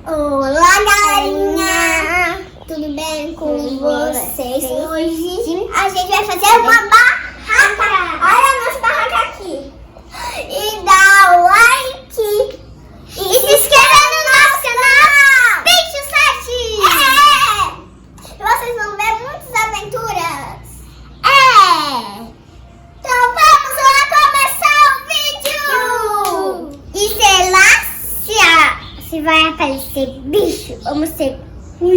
Olá, galerinha! Tudo bem com vocês? Hoje a gente vai fazer uma barraca. Olha a nossa barraca aqui. E dá like e se inscreva no nosso canal! Pinte, Sete! E vocês vão ver muitas aventuras. Então vamos lá começar o vídeo! E sei lá se vai aparecer bicho, vamos ser o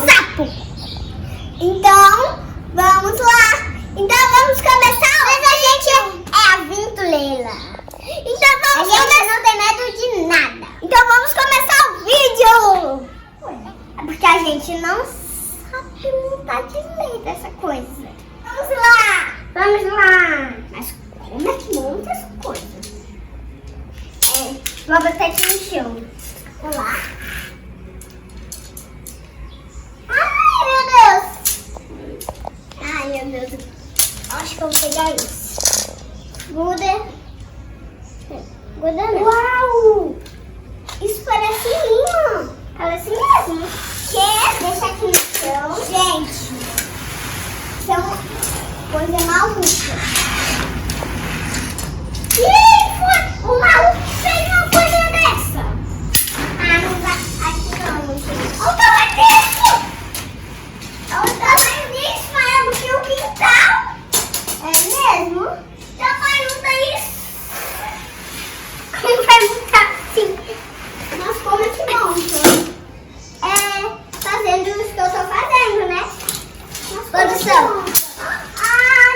sapo. Então, vamos lá. Então, vamos começar. Mas a gente é aventureira. Então, vamos começar. A gente não tem medo de nada. Então, vamos começar o vídeo. É porque a gente não sabe montar direito essa coisa. Vamos lá. Vamos lá. Mas como é que monta essa coisa? Vou botar aqui no chão. Vamos lá. Ai, meu Deus. Acho que eu vou pegar isso. Gruda não. Uau! Isso parece linha. Parece mesmo. Deixa aqui no chão. Gente, isso é uma coisa maluca. O maluco fez uma coisa dessa. Não vai. Aqui não, gente. Olha o tamanho disso! Olha o tamanho disso, maior do que o quintal. É mesmo? O tamanho disso. Como vai montar assim? Mas como é que monta? Fazendo isso que eu tô fazendo, né? Produção.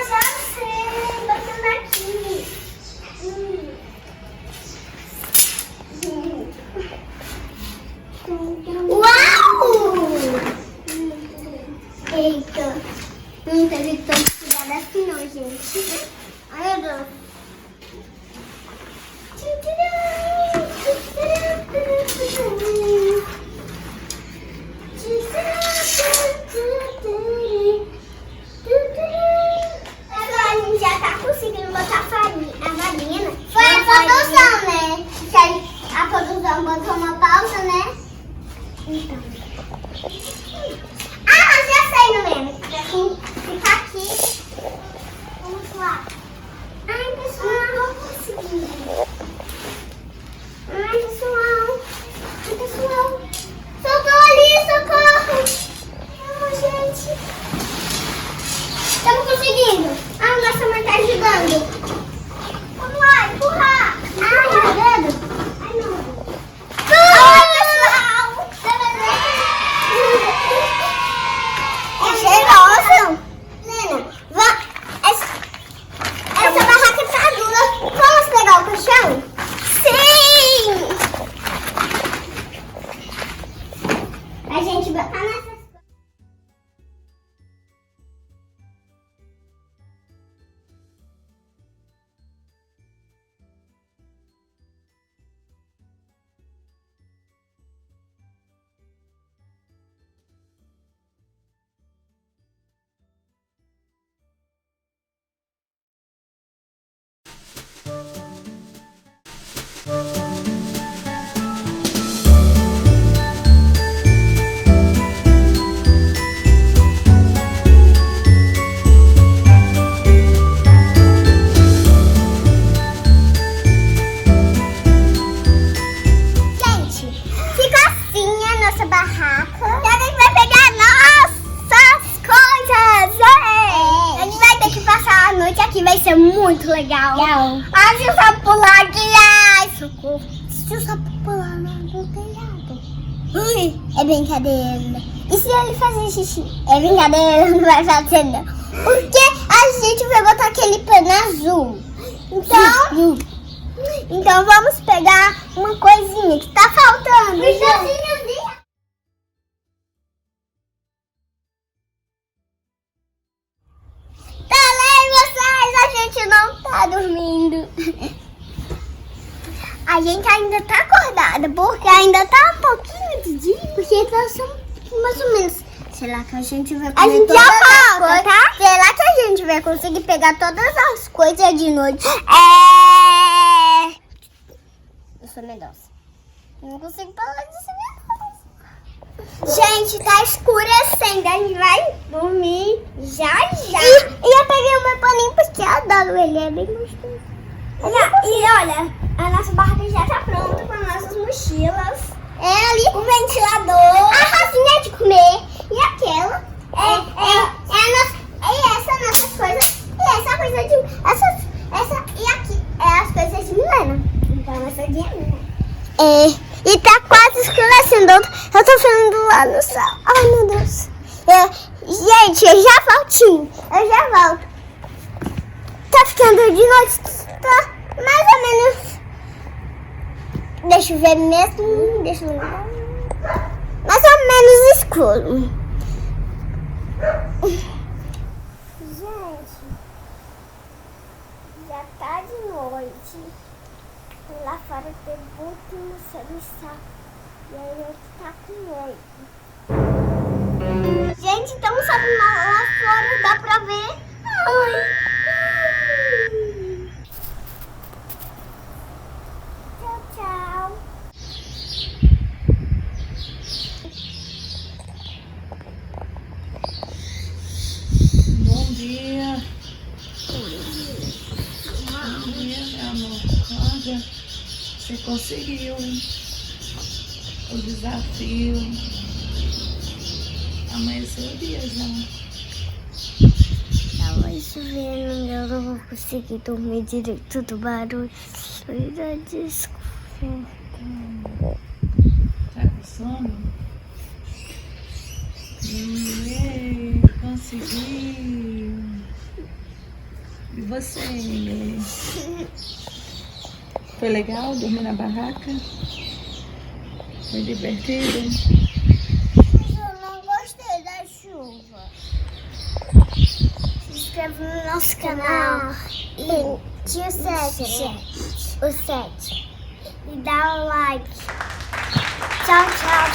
Já sei. Botando aqui. Uau! Eita. Não teve tanto cuidado assim não, gente. Ai, meu Deus. Agora a gente já tá conseguindo botar a farinha. Foi a produção, né? A produção botou uma pausa, né? Então. Já sei, não lembro. Ficar aqui. Vamos lá. Ai, pessoal, não consegui. Ai, pessoal. Socorro ali, socorro. Não, gente. Estamos conseguindo. Nossa mãe tá ajudando. Vamos lá, empurrar. Meu dedo. Ai, não. Pessoal. É cheirosa. Lena, essa barraca tá dura. Vamos pegar o colchão? Sim! A gente vai botar nessas coisas. Vai ser muito legal. Se o sapo pular aqui, socorro. Se o sapo pular no telhado. É brincadeira. E se ele fazer xixi? É brincadeira, não vai fazer não. Porque a gente vai botar aquele pano azul. Então vamos pegar uma coisinha que tá faltando. A gente não tá dormindo. A gente ainda tá acordada, porque ainda tá um pouquinho de dia. Porque nós somos mais ou menos. Será que a gente vai conseguir? A gente já volta, tá? Será que a gente vai conseguir pegar todas as coisas de noite? Eu sou medrosa. Não consigo parar de se ver. Gente, tá escurecendo. A gente vai dormir já. E eu peguei o meu paninho porque eu adoro ele. É bem gostoso. E olha, a nossa barraca já tá pronta com as nossas mochilas. É ali o ventilador. A rosinha de comer. E aquela. Essa nossas coisas. E essa coisa de. E aqui é as coisas de Milena. Então essa de minha. E tá quase escurecendo. Eu tô vendo lá no céu. Ai, meu Deus. Gente, eu já volto. Tá ficando de noite. Tá mais ou menos. Deixa eu ver mesmo. Mais ou menos escuro. Gente, já tá de noite. Lá fora tem muito no céu. E aí a gente tá com medo. Gente, então sabe lá fora, dá pra ver. Tchau, tchau. Bom dia. Bom dia, meu amor. Olha, você conseguiu o desafio. Amanheceu o dia já. Tava chovendo, eu não vou conseguir dormir direito do barulho. Desculpa. Tá com sono? Conseguiu. E você, Emilly? Foi legal dormir na barraca? Foi divertido? Eu não gostei da chuva. Se inscreve no nosso canal. E o Sete. E dá o like. Tchau, tchau.